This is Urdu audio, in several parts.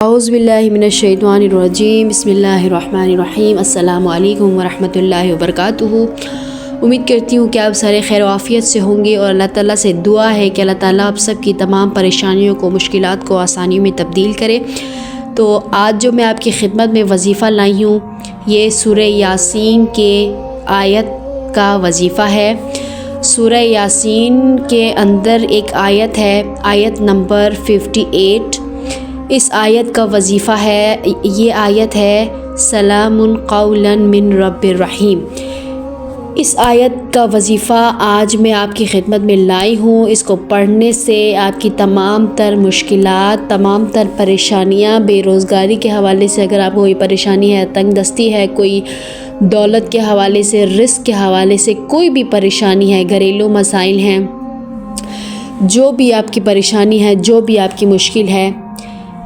اعوذ باللہ من الشیطان الرجیم بسم اللہ الرحمن الرحیم السلام علیکم ورحمۃ اللہ وبرکاتہ۔ امید کرتی ہوں کہ آپ سارے خیر و عافیت سے ہوں گے اور اللہ تعالیٰ سے دعا ہے کہ اللہ تعالیٰ آپ سب کی تمام پریشانیوں کو، مشکلات کو آسانیوں میں تبدیل کرے۔ تو آج جو میں آپ کی خدمت میں وظیفہ لائی ہوں یہ سورہ یاسین کے آیت کا وظیفہ ہے۔ سورہ یاسین کے اندر ایک آیت ہے، آیت نمبر 58۔ اس آیت کا وظیفہ ہے، یہ آیت ہے سلام قولا من رب الرحیم۔ اس آیت کا وظیفہ آج میں آپ کی خدمت میں لائی ہوں۔ اس کو پڑھنے سے آپ کی تمام تر مشکلات، تمام تر پریشانیاں، بے روزگاری کے حوالے سے اگر آپ کو کوئی پریشانی ہے، تنگ دستی ہے، کوئی دولت کے حوالے سے، رزق کے حوالے سے کوئی بھی پریشانی ہے، گھریلو مسائل ہیں، جو بھی آپ کی پریشانی ہے، جو بھی آپ کی مشکل ہے،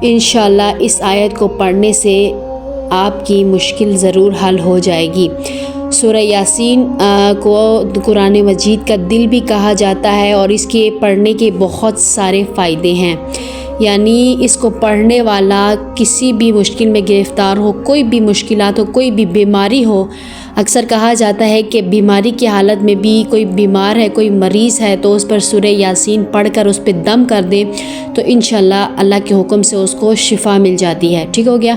انشاءاللہ اس آیت کو پڑھنے سے آپ کی مشکل ضرور حل ہو جائے گی۔ سورہ یاسین کو قرآن مجید کا دل بھی کہا جاتا ہے اور اس کے پڑھنے کے بہت سارے فائدے ہیں۔ یعنی اس کو پڑھنے والا کسی بھی مشکل میں گرفتار ہو، کوئی بھی مشکلات ہو، کوئی بھی بیماری ہو، اکثر کہا جاتا ہے کہ بیماری کی حالت میں بھی کوئی بیمار ہے، کوئی مریض ہے تو اس پر سورہ یاسین پڑھ کر اس پہ دم کر دیں تو انشاءاللہ اللہ کے حکم سے اس کو شفا مل جاتی ہے۔ ٹھیک ہو گیا؟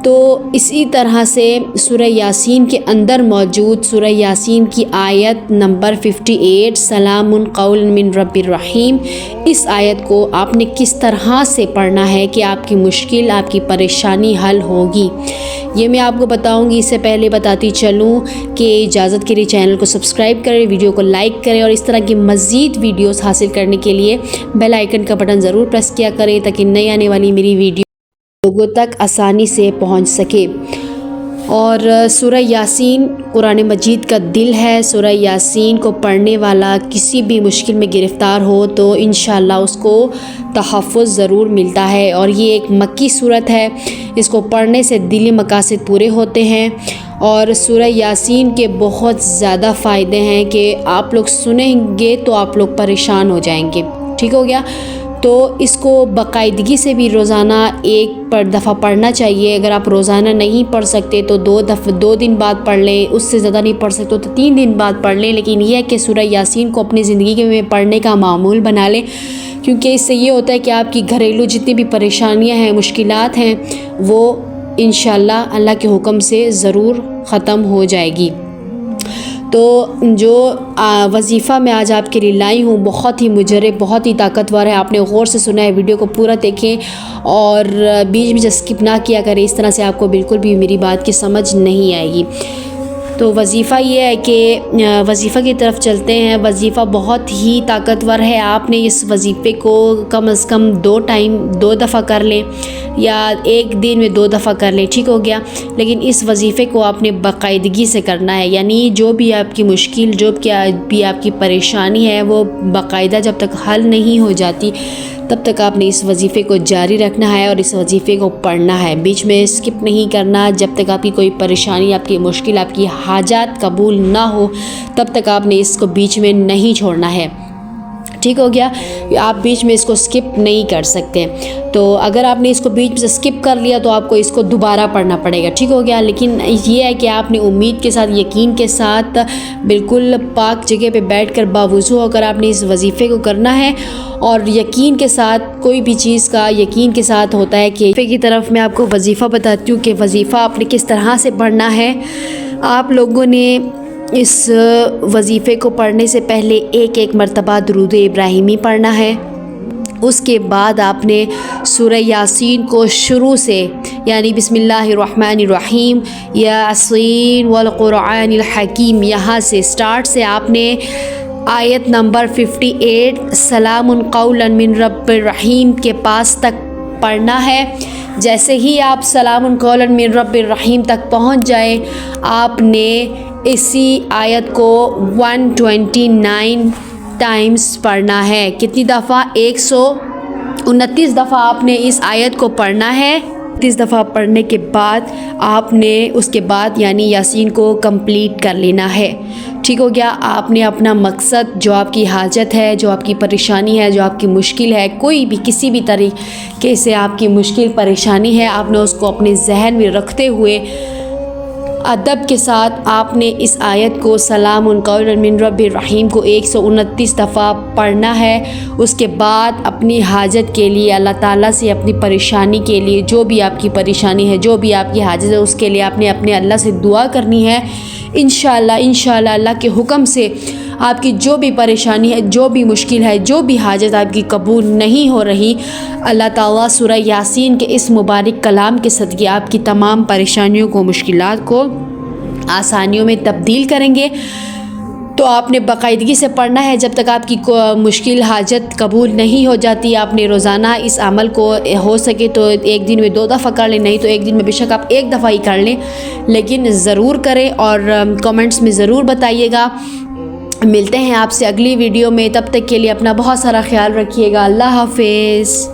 تو اسی طرح سے سورہ یاسین کے اندر موجود سورہ یاسین کی آیت نمبر 58 سلام قولا من رب الرحیم، اس آیت کو آپ نے کس طرح سے پڑھنا ہے کہ آپ کی مشکل، آپ کی پریشانی حل ہوگی، یہ میں آپ کو بتاؤں گی۔ اس سے پہلے بتاتی چلوں کہ اجازت کے لیے چینل کو سبسکرائب کریں، ویڈیو کو لائک کریں اور اس طرح کی مزید ویڈیوز حاصل کرنے کے لیے بیل آئیکن کا بٹن ضرور پریس کیا کریں تاکہ نئی آنے والی میری ویڈیو لوگوں تک آسانی سے پہنچ سکے۔ اور سورہ یاسین قرآن مجید کا دل ہے۔ سورہ یاسین کو پڑھنے والا کسی بھی مشکل میں گرفتار ہو تو انشاءاللہ اس کو تحفظ ضرور ملتا ہے، اور یہ ایک مکی صورت ہے۔ اس کو پڑھنے سے دلی مقاصد پورے ہوتے ہیں اور سورہ یاسین کے بہت زیادہ فائدے ہیں کہ آپ لوگ سنیں گے تو آپ لوگ پریشان ہو جائیں گے۔ ٹھیک ہو گیا؟ تو اس کو باقاعدگی سے بھی روزانہ ایک دفعہ پڑھنا چاہیے۔ اگر آپ روزانہ نہیں پڑھ سکتے تو 2 دن بعد پڑھ لیں، اس سے زیادہ نہیں پڑھ سکتے تو 3 دن بعد پڑھ لیں، لیکن یہ ہے کہ سورہ یاسین کو اپنی زندگی میں پڑھنے کا معمول بنا لیں، کیونکہ اس سے یہ ہوتا ہے کہ آپ کی گھریلو جتنی بھی پریشانیاں ہیں، مشکلات ہیں، وہ انشاءاللہ اللہ کے حکم سے ضرور ختم ہو جائے گی۔ تو جو وظیفہ میں آج آپ کے لیے لائی ہوں بہت ہی مجرب، بہت ہی طاقتور ہے۔ آپ نے غور سے سنا ہے، ویڈیو کو پورا دیکھیں اور بیچ میں اسکپ نہ کیا کریں، اس طرح سے آپ کو بالکل بھی میری بات کی سمجھ نہیں آئے گی۔ تو وظیفہ یہ ہے کہ وظیفہ کی طرف چلتے ہیں۔ وظیفہ بہت ہی طاقتور ہے۔ آپ نے اس وظیفے کو کم از کم 2 دفعہ کر لیں یا ایک دن میں 2 دفعہ کر لیں، ٹھیک ہو گیا؟ لیکن اس وظیفے کو آپ نے باقاعدگی سے کرنا ہے، یعنی جو بھی آپ کی مشکل، جو بھی آپ کی پریشانی ہے وہ باقاعدہ جب تک حل نہیں ہو جاتی تب تک آپ نے اس وظیفے کو جاری رکھنا ہے اور اس وظیفے کو پڑھنا ہے، بیچ میں اسکپ نہیں کرنا۔ جب تک آپ کی کوئی پریشانی، آپ کی مشکل، آپ کی حاجات قبول نہ ہو تب تک آپ نے اس کو بیچ میں نہیں چھوڑنا ہے۔ ٹھیک ہو گیا؟ آپ بیچ میں اس کو اسکپ نہیں کر سکتے۔ تو اگر آپ نے اس کو بیچ میں سے اسکپ کر لیا تو آپ کو اس کو دوبارہ پڑھنا پڑے گا، ٹھیک ہو گیا؟ لیکن یہ ہے کہ آپ نے امید کے ساتھ، یقین کے ساتھ، بالکل پاک جگہ پہ بیٹھ کر باوضو ہو کر آپ نے اس وظیفے کو کرنا ہے، اور یقین کے ساتھ، کوئی بھی چیز کا یقین کے ساتھ ہوتا ہے کہ وظیفے کی طرف میں آپ کو وظیفہ بتاتی ہوں کہ وظیفہ آپ نے کس طرح سے پڑھنا ہے۔ آپ لوگوں نے اس وظیفے کو پڑھنے سے پہلے ایک مرتبہ درود ابراہیمی پڑھنا ہے۔ اس کے بعد آپ نے سورہ یاسین کو شروع سے، یعنی بسم اللہ الرحمن الرحیم یاسین والقرآن الحکیم، یہاں سے سٹارٹ سے آپ نے آیت نمبر 58 سلام قولا من رب الرحیم کے پاس تک پڑھنا ہے۔ جیسے ہی آپ سلام قولا من رب الرحیم تک پہنچ جائیں، آپ نے اسی آیت کو 129 ٹائمز پڑھنا ہے۔ کتنی دفعہ؟ 129 دفعہ آپ نے اس آیت کو پڑھنا ہے۔ 29 دفعہ پڑھنے کے بعد آپ نے اس کے بعد یعنی یاسین کو کمپلیٹ کر لینا ہے۔ ٹھیک ہو گیا؟ آپ نے اپنا مقصد، جو آپ کی حاجت ہے، جو آپ کی پریشانی ہے، جو آپ کی مشکل ہے، کوئی بھی کسی بھی طریقے سے آپ کی مشکل پریشانی ہے، آپ نے اس کو اپنے ذہن میں رکھتے ہوئے ادب کے ساتھ آپ نے اس آیت کو سلام قولا من رب الرحیم کو 129 دفعہ پڑھنا ہے۔ اس کے بعد اپنی حاجت کے لیے اللہ تعالیٰ سے، اپنی پریشانی کے لیے، جو بھی آپ کی پریشانی ہے، جو بھی آپ کی حاجت ہے، اس کے لیے آپ نے اپنے اللہ سے دعا کرنی ہے۔ انشاءاللہ اللہ کے حکم سے آپ کی جو بھی پریشانی ہے، جو بھی مشکل ہے، جو بھی حاجت آپ کی قبول نہیں ہو رہی، اللہ تعالیٰ سورہ یاسین کے اس مبارک کلام کے صدقے آپ کی تمام پریشانیوں کو، مشکلات کو آسانیوں میں تبدیل کریں گے۔ تو آپ نے باقاعدگی سے پڑھنا ہے جب تک آپ کی مشکل حاجت قبول نہیں ہو جاتی۔ آپ نے روزانہ اس عمل کو ہو سکے تو ایک دن میں 2 دفعہ کر لیں، نہیں تو ایک دن میں بے شک آپ 1 دفعہ ہی کر لیں، لیکن ضرور کریں اور کمنٹس میں ضرور بتائیے گا۔ ملتے ہیں آپ سے اگلی ویڈیو میں، تب تک کے لیے اپنا بہت سارا خیال رکھیے گا۔ اللہ حافظ۔